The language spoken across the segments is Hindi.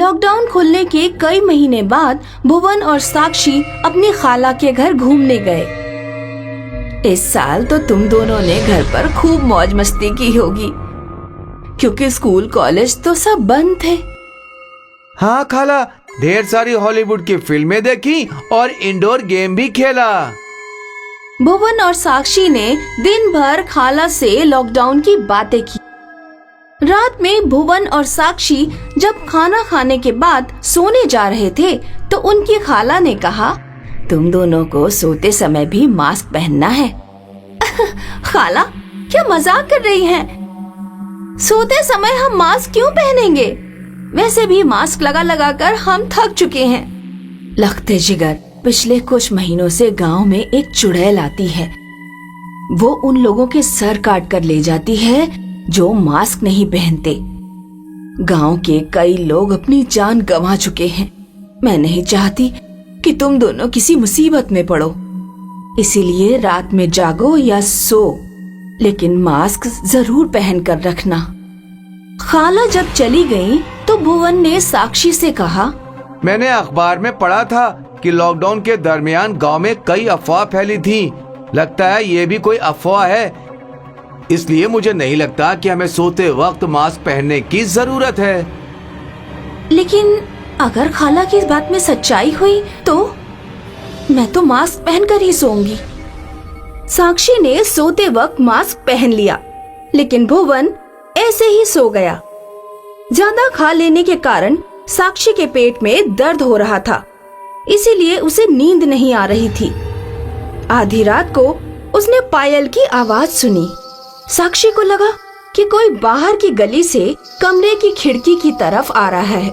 लॉकडाउन खुलने के कई महीने बाद भुवन और साक्षी अपनी खाला के घर घूमने गए। इस साल तो तुम दोनों ने घर पर खूब मौज मस्ती की होगी, क्योंकि स्कूल कॉलेज तो सब बंद थे। हाँ खाला, ढेर सारी हॉलीवुड की फिल्में देखी और इंडोर गेम भी खेला। भुवन और साक्षी ने दिन भर खाला से लॉकडाउन की बातें की। रात में भुवन और साक्षी जब खाना खाने के बाद सोने जा रहे थे तो उनकी खाला ने कहा, तुम दोनों को सोते समय भी मास्क पहनना है। खाला, क्या मजाक कर रही हैं? सोते समय हम मास्क क्यों पहनेंगे? वैसे भी मास्क लगा लगा कर हम थक चुके हैं। लगते जिगर, पिछले कुछ महीनों से गांव में एक चुड़ैल आती है। वो उन लोगों के सर काट कर ले जाती है जो मास्क नहीं पहनते। गांव के कई लोग अपनी जान गंवा चुके हैं। मैं नहीं चाहती कि तुम दोनों किसी मुसीबत में पड़ो, इसीलिए रात में जागो या सो, लेकिन मास्क जरूर पहन कर रखना। खाला जब चली गई तो भुवन ने साक्षी से कहा, मैंने अखबार में पढ़ा था कि लॉकडाउन के दरमियान गांव में कई अफवाह फैली थी। लगता है ये भी कोई अफवाह है, इसलिए मुझे नहीं लगता कि हमें सोते वक्त मास्क पहनने की जरूरत है। लेकिन अगर खाला की इस बात में सच्चाई हुई तो मैं तो मास्क पहनकर ही सोऊंगी। साक्षी ने सोते वक्त मास्क पहन लिया, लेकिन भुवन ऐसे ही सो गया। ज्यादा खा लेने के कारण साक्षी के पेट में दर्द हो रहा था, इसीलिए उसे नींद नहीं आ रही थी। आधी रात को उसने पायल की आवाज सुनी। साक्षी को लगा कि कोई बाहर की गली से कमरे की खिड़की की तरफ आ रहा है।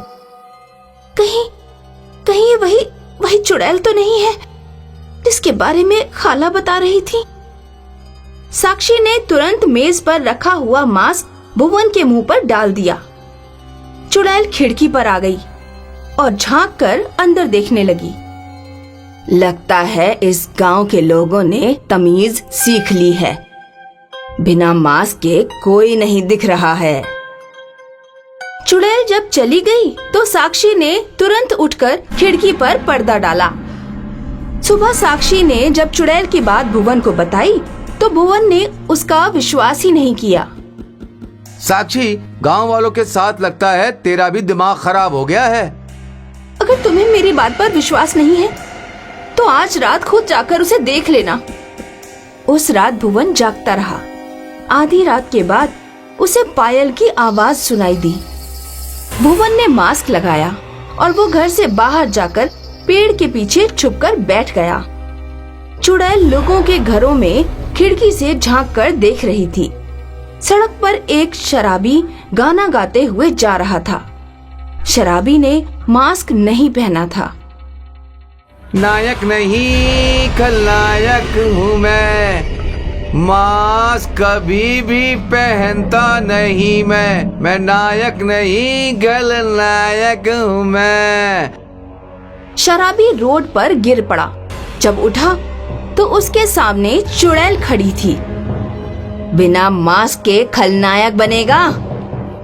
कहीं वही चुड़ैल तो नहीं है जिसके बारे में खाला बता रही थी। साक्षी ने तुरंत मेज पर रखा हुआ मास्क भुवन के मुंह पर डाल दिया। चुड़ैल खिड़की पर आ गई और झांक कर अंदर देखने लगी। लगता है इस गांव के लोगों ने तमीज सीख ली है। बिना मास्क के कोई नहीं दिख रहा है। चुड़ैल जब चली गई तो साक्षी ने तुरंत उठकर खिड़की पर पर्दा डाला। सुबह साक्षी ने जब चुड़ैल की बात भुवन को बताई तो भुवन ने उसका विश्वास ही नहीं किया। साक्षी, गांव वालों के साथ लगता है तेरा भी दिमाग खराब हो गया है। अगर तुम्हें मेरी बात पर विश्वास नहीं है तो आज रात खुद जाकर उसे देख लेना। उस रात भुवन जागता रहा। आधी रात के बाद उसे पायल की आवाज सुनाई दी। भुवन ने मास्क लगाया और वो घर से बाहर जाकर पेड़ के पीछे छुपकर बैठ गया। चुड़ैल लोगों के घरों में खिड़की से झांक कर देख रही थी। सड़क पर एक शराबी गाना गाते हुए जा रहा था। शराबी ने मास्क नहीं पहना था। नायक नहीं खलनायक हूँ मैं, मास्क कभी भी पहनता नहीं मैं नायक नहीं खलनायक हूँ मैं। शराबी रोड पर गिर पड़ा। जब उठा तो उसके सामने चुड़ैल खड़ी थी। बिना मास्क के खलनायक बनेगा?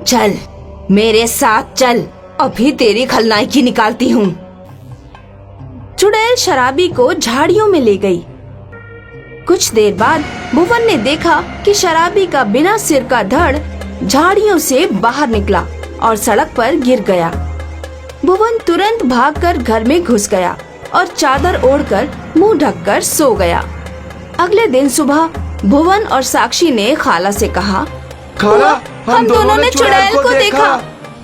चल मेरे साथ चल, अभी तेरी खलनायकी निकालती हूँ। चुड़ैल शराबी को झाड़ियों में ले गई। कुछ देर बाद भुवन ने देखा कि शराबी का बिना सिर का धड़ झाड़ियों से बाहर निकला और सड़क पर गिर गया। भुवन तुरंत भागकर घर में घुस गया और चादर ओढ़कर मुंह ढककर सो गया। अगले दिन सुबह भुवन और साक्षी ने खाला से कहा, खाला, हम दोनों ने चुड़ैल को देखा।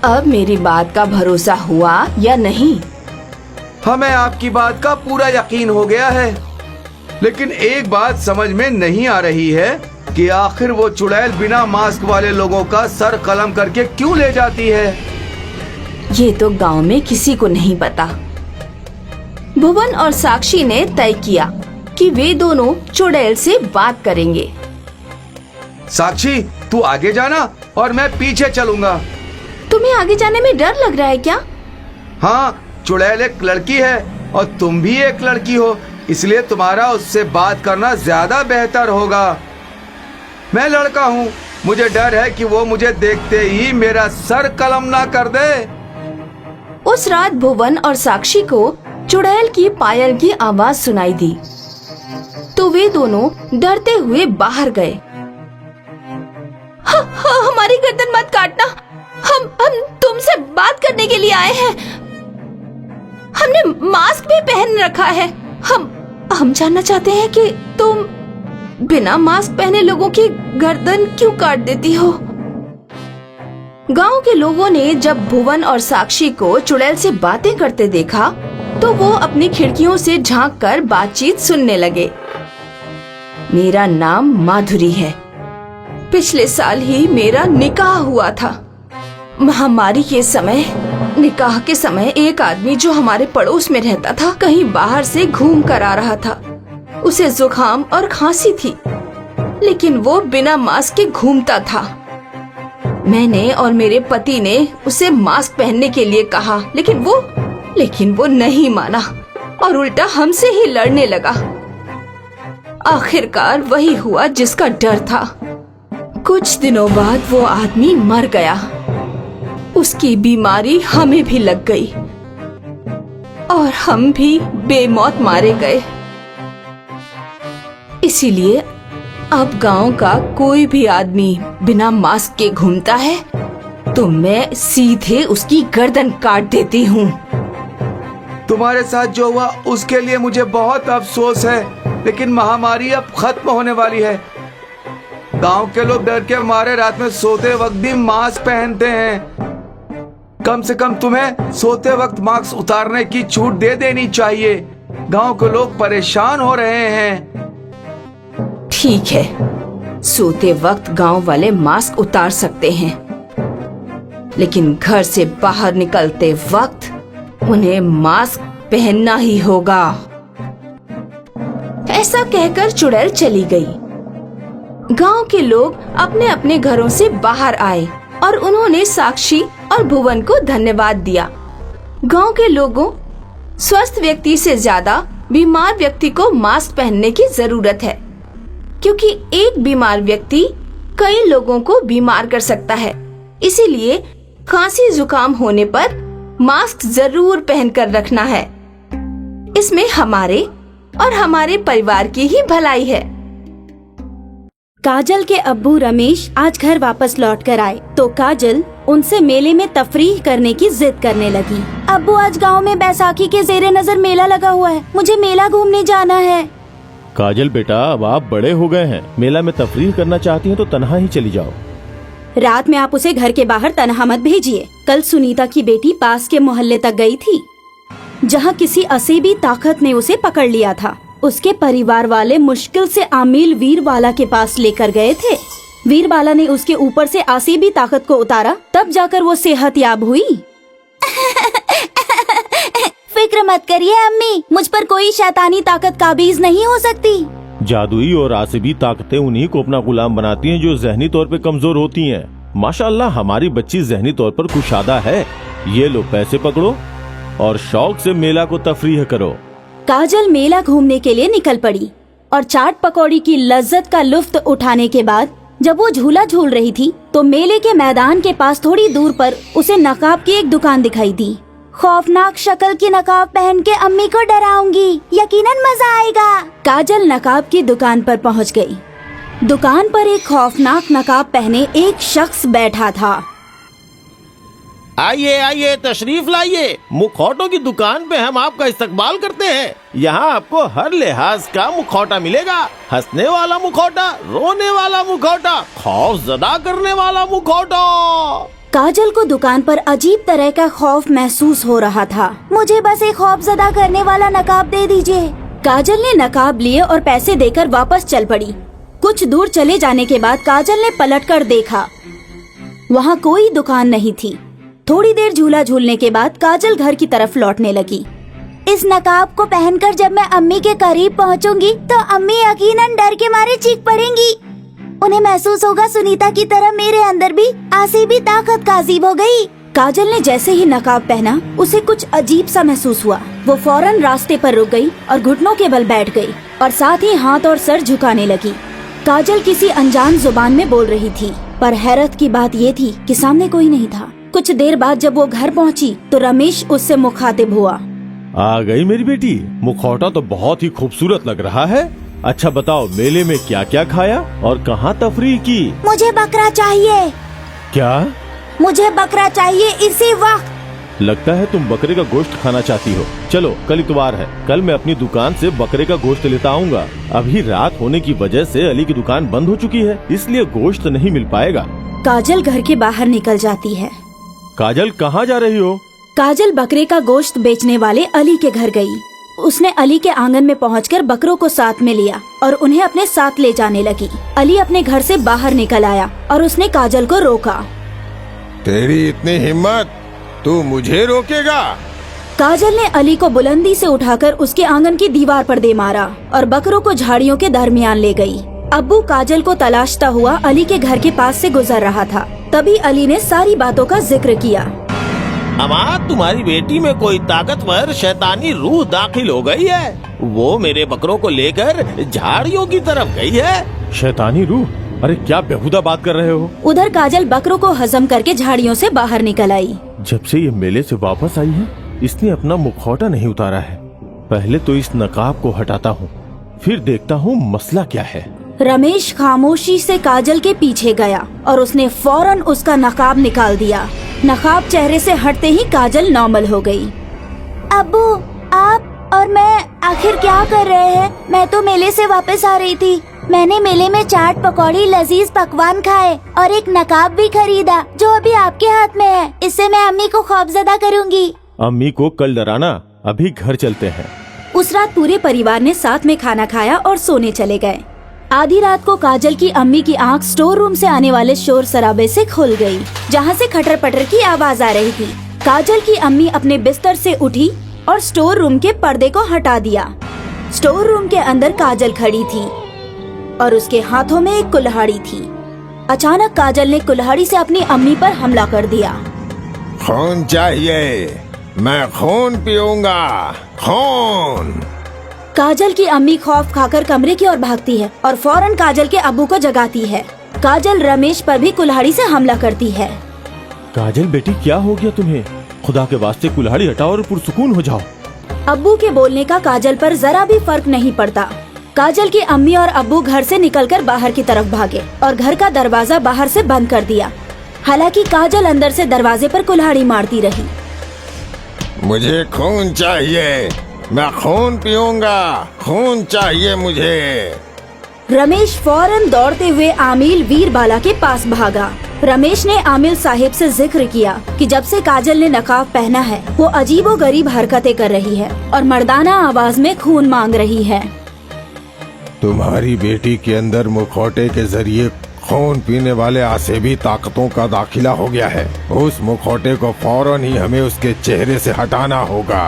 अब मेरी बात का भरोसा हुआ या नहीं? हमें आपकी बात का पूरा यकीन हो गया है, लेकिन एक बात समझ में नहीं आ रही है कि आखिर वो चुड़ैल बिना मास्क वाले लोगों का सर कलम करके क्यों ले जाती है। ये तो गांव में किसी को नहीं पता। भुवन और साक्षी ने तय किया कि वे दोनों चुड़ैल से बात करेंगे। साक्षी, तू आगे जाना और मैं पीछे चलूंगा। तुम्हें आगे जाने में डर लग रहा है क्या? हाँ, चुड़ैल एक लड़की है और तुम भी एक लड़की हो, इसलिए तुम्हारा उससे बात करना ज्यादा बेहतर होगा। मैं लड़का हूँ, मुझे डर है कि वो मुझे देखते ही मेरा सर कलम ना कर दे। उस रात भुवन और साक्षी को चुड़ैल की पायल की आवाज सुनाई दी, तो वे दोनों डरते हुए बाहर गए। हमारी गर्दन मत काटना, हम तुमसे बात करने के लिए आए हैं। हमने मास्क भी पहन रखा है। हम जानना चाहते हैं कि तुम बिना मास्क पहने लोगों की गर्दन क्यों काट देती हो। गांव के लोगों ने जब भुवन और साक्षी को चुड़ैल से बातें करते देखा तो वो अपनी खिड़कियों से झांककर बातचीत सुनने लगे। मेरा नाम माधुरी है। पिछले साल ही मेरा निकाह हुआ था। महामारी के समय, निकाह के समय एक आदमी जो हमारे पड़ोस में रहता था कहीं बाहर से घूम कर आ रहा था। उसे जुकाम और खांसी थी, लेकिन वो बिना मास्क के घूमता था। मैंने और मेरे पति ने उसे मास्क पहनने के लिए कहा, लेकिन वो नहीं माना और उल्टा हमसे ही लड़ने लगा। आखिरकार वही हुआ जिसका डर था। कुछ दिनों बाद वो आदमी मर गया। उसकी बीमारी हमें भी लग गई और हम भी बेमौत मारे गए। इसीलिए अब गांव का कोई भी आदमी बिना मास्क के घूमता है तो मैं सीधे उसकी गर्दन काट देती हूँ। तुम्हारे साथ जो हुआ उसके लिए मुझे बहुत अफसोस है, लेकिन महामारी अब खत्म होने वाली है। गांव के लोग डर के मारे रात में सोते वक्त भी मास्क पहनते हैं। कम से कम तुम्हें सोते वक्त मास्क उतारने की छूट दे देनी चाहिए। गांव के लोग परेशान हो रहे हैं। ठीक है, सोते वक्त गांव वाले मास्क उतार सकते हैं, लेकिन घर से बाहर निकलते वक्त उन्हें मास्क पहनना ही होगा। ऐसा कहकर चुड़ैल चली गई। गांव के लोग अपने अपने घरों से बाहर आए और उन्होंने साक्षी और भुवन को धन्यवाद दिया। गांव के लोगों स्वस्थ व्यक्ति से ज्यादा बीमार व्यक्ति को मास्क पहनने की जरूरत है, क्योंकि एक बीमार व्यक्ति कई लोगों को बीमार कर सकता है। इसीलिए खांसी जुकाम होने पर मास्क जरूर पहनकर रखना है। इसमें हमारे और हमारे परिवार की ही भलाई है। काजल के अब्बू रमेश आज घर वापस लौट कर आए तो काजल उनसे मेले में तफरीह करने की जिद करने लगी। अब्बू, आज गांव में बैसाखी के जेरे नजर मेला लगा हुआ है, मुझे मेला घूमने जाना है। काजल बेटा, अब आप बड़े हो गए हैं, मेला में तफरीह करना चाहती हैं तो तन्हा ही चली जाओ। रात में आप उसे घर के बाहर तन्हा मत भेजिए। कल सुनीता की बेटी पास के मोहल्ले तक गई थी, जहाँ किसी असीबी ताकत ने उसे पकड़ लिया था। उसके परिवार वाले मुश्किल से आमिल वीरबाला के पास लेकर गए थे। वीरबाला ने उसके ऊपर से असीबी ताकत को उतारा, तब जाकर वो सेहतयाब हुई। फिक्र मत करिए अम्मी, मुझ पर कोई शैतानी ताकत काबिज नहीं हो सकती। जादुई और आसिबी ताकतें उन्हीं को अपना गुलाम बनाती हैं जो जहनी तौर पे कमजोर होती हैं। माशाअल्लाह, हमारी बच्ची जहनी तौर पर कुशादा है। ये लो पैसे पकड़ो और शौक से मेला को तफरीह करो। काजल मेला घूमने के लिए निकल पड़ी और चाट पकौड़ी की लज्जत का लुफ्त उठाने के बाद जब वो झूला झूल रही थी तो मेले के मैदान के पास थोड़ी दूर पर उसे नकाब की एक दुकान दिखाई दी। खौफनाक शक्ल की नकाब पहन के अम्मी को डराऊंगी, यकीनन मजा आएगा। काजल नकाब की दुकान पर पहुंच गई। दुकान पर एक खौफनाक नकाब पहने एक शख्स बैठा था। आइए आइए, तशरीफ लाइए। मुखौटों की दुकान पे हम आपका इस्तकबाल करते हैं। यहाँ आपको हर लिहाज का मुखौटा मिलेगा। हंसने वाला मुखौटा, रोने वाला मुखौटा, खौफ ज़दा करने वाला मुखौटा। काजल को दुकान पर अजीब तरह का खौफ महसूस हो रहा था। मुझे बस एक खौफजदा करने वाला नकाब दे दीजिए। काजल ने नकाब लिए और पैसे देकर वापस चल पड़ी। कुछ दूर चले जाने के बाद काजल ने पलटकर देखा, वहाँ कोई दुकान नहीं थी। थोड़ी देर झूला झूलने के बाद काजल घर की तरफ लौटने लगी। इस नकाब को पहनकर जब मैं अम्मी के करीब पहुँचूंगी तो अम्मी यकीनन डर के मारे चीख पड़ेंगी। उन्हें महसूस होगा सुनीता की तरह मेरे अंदर भी आसिबी ताकत काजिब हो गई। काजल ने जैसे ही नकाब पहना उसे कुछ अजीब सा महसूस हुआ। वो फौरन रास्ते पर रुक गई और घुटनों के बल बैठ गई और साथ ही हाथ और सर झुकाने लगी। काजल किसी अनजान जुबान में बोल रही थी, पर हैरत की बात ये थी कि सामने कोई नहीं था। कुछ देर बाद जब वो घर पहुंची तो रमेश उससे मुखातिब हुआ। आ गई मेरी बेटी, मुखौटा तो बहुत ही खूबसूरत लग रहा है। अच्छा बताओ, मेले में क्या क्या खाया और कहाँ तफरीह की? मुझे बकरा चाहिए। क्या? मुझे बकरा चाहिए इसी वक्त। लगता है तुम बकरे का गोश्त खाना चाहती हो। चलो, कल इतवार है, कल मैं अपनी दुकान से बकरे का गोश्त लेता आऊंगा। अभी रात होने की वजह से अली की दुकान बंद हो चुकी है, इसलिए गोश्त नहीं मिल पाएगा। काजल घर के बाहर निकल जाती है। काजल, कहाँ जा रही हो? काजल बकरे का गोश्त बेचने वाले अली के घर गई। उसने अली के आंगन में पहुंचकर बकरों को साथ में लिया और उन्हें अपने साथ ले जाने लगी। अली अपने घर से बाहर निकल आया और उसने काजल को रोका। तेरी इतनी हिम्मत, तू मुझे रोकेगा? काजल ने अली को बुलंदी से उठाकर उसके आंगन की दीवार पर दे मारा और बकरों को झाड़ियों के दरमियान ले गई। अब्बू काजल को तलाशता हुआ अली के घर के पास से गुजर रहा था। तभी अली ने सारी बातों का जिक्र किया। अम्मा, तुम्हारी बेटी में कोई ताकतवर शैतानी रूह दाखिल हो गई है। वो मेरे बकरों को लेकर झाड़ियों की तरफ गई है। शैतानी रूह? अरे क्या बेहुदा बात कर रहे हो? उधर काजल बकरों को हजम करके झाड़ियों से बाहर निकल आई। जब से ये मेले से वापस आई है, इसने अपना मुखौटा नहीं उतारा है। पहले तो इस नकाब को हटाता हूँ, फिर देखता हूँ मसला क्या है। रमेश खामोशी से काजल के पीछे गया और उसने फौरन उसका नकाब निकाल दिया। नकाब चेहरे से हटते ही काजल नॉर्मल हो गई। अब्बू, आप और मैं आखिर क्या कर रहे हैं? मैं तो मेले से वापस आ रही थी। मैंने मेले में चाट, पकौड़ी, लजीज पकवान खाए और एक नकाब भी खरीदा जो अभी आपके हाथ में है। इससे मैं अम्मी को खौफजदा करूंगी। अम्मी को कल डराना, अभी घर चलते हैं। उस रात पूरे परिवार ने साथ में खाना खाया और सोने चले गए। आधी रात को काजल की अम्मी की आंख स्टोर रूम से आने वाले शोर शराबे से खुल गई, जहां से खटर पटर की आवाज आ रही थी। काजल की अम्मी अपने बिस्तर से उठी और स्टोर रूम के पर्दे को हटा दिया। स्टोर रूम के अंदर काजल खड़ी थी और उसके हाथों में एक कुल्हाड़ी थी। अचानक काजल ने कुल्हाड़ी से अपनी अम्मी पर हमला कर दिया। खून चाहिए, मैं खून पीऊंगा, खून। काजल की अम्मी खौफ खाकर कमरे की ओर भागती है और फौरन काजल के अब्बू को जगाती है। काजल रमेश पर भी कुल्हाड़ी से हमला करती है। काजल बेटी, क्या हो गया तुम्हें? खुदा के वास्ते कुल्हाड़ी हटाओ और पुरसुकून हो जाओ। अब्बू के बोलने का काजल पर जरा भी फर्क नहीं पड़ता। काजल की अम्मी और अब्बू घर से निकलकर बाहर की तरफ भागे और घर का दरवाजा बाहर से बंद कर दिया। हालांकि काजल अंदर से दरवाजे पर कुल्हाड़ी मारती रही। मुझे खून चाहिए, मैं खून पीऊंगा, खून चाहिए मुझे। रमेश फौरन दौड़ते हुए आमिल वीरबाला के पास भागा। रमेश ने आमिल साहिब से जिक्र किया कि जब से काजल ने नकाब पहना है वो अजीबोगरीब हरकतें कर रही है और मर्दाना आवाज में खून मांग रही है। तुम्हारी बेटी के अंदर मुखौटे के जरिए खून पीने वाले आसेबी ताकतों का दाखिला हो गया है। उस मुखौटे को फौरन ही हमें उसके चेहरे से हटाना होगा।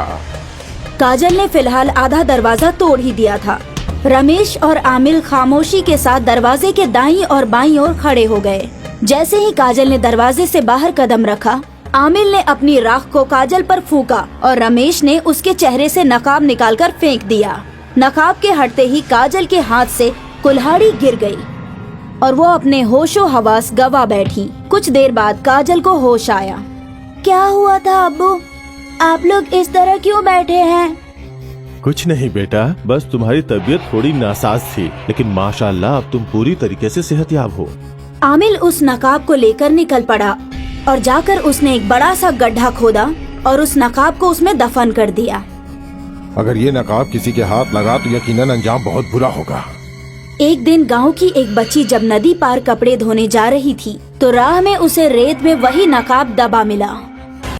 काजल ने फिलहाल आधा दरवाजा तोड़ ही दिया था। रमेश और आमिल खामोशी के साथ दरवाजे के दाईं और बाईं ओर खड़े हो गए। जैसे ही काजल ने दरवाजे से बाहर कदम रखा, आमिल ने अपनी राख को काजल पर फूंका और रमेश ने उसके चेहरे से नकाब निकालकर फेंक दिया। नकाब के हटते ही काजल के हाथ से कुल्हाड़ी गिर गई और वो अपने होशो हवास गवा बैठी। कुछ देर बाद काजल को होश आया। क्या हुआ था अब्बू? आप लोग इस तरह क्यों बैठे हैं? कुछ नहीं बेटा, बस तुम्हारी तबीयत थोड़ी नासाज थी, लेकिन माशाअल्लाह अब तुम पूरी तरीके से सेहतयाब हो। आमिल उस नकाब को लेकर निकल पड़ा और जाकर उसने एक बड़ा सा गड्ढा खोदा और उस नकाब को उसमें दफन कर दिया। अगर ये नकाब किसी के हाथ लगा तो यकीनन अंजाम बहुत बुरा होगा। एक दिन गांव की एक बच्ची जब नदी पार कपड़े धोने जा रही थी तो राह में उसे रेत में वही नकाब दबा मिला।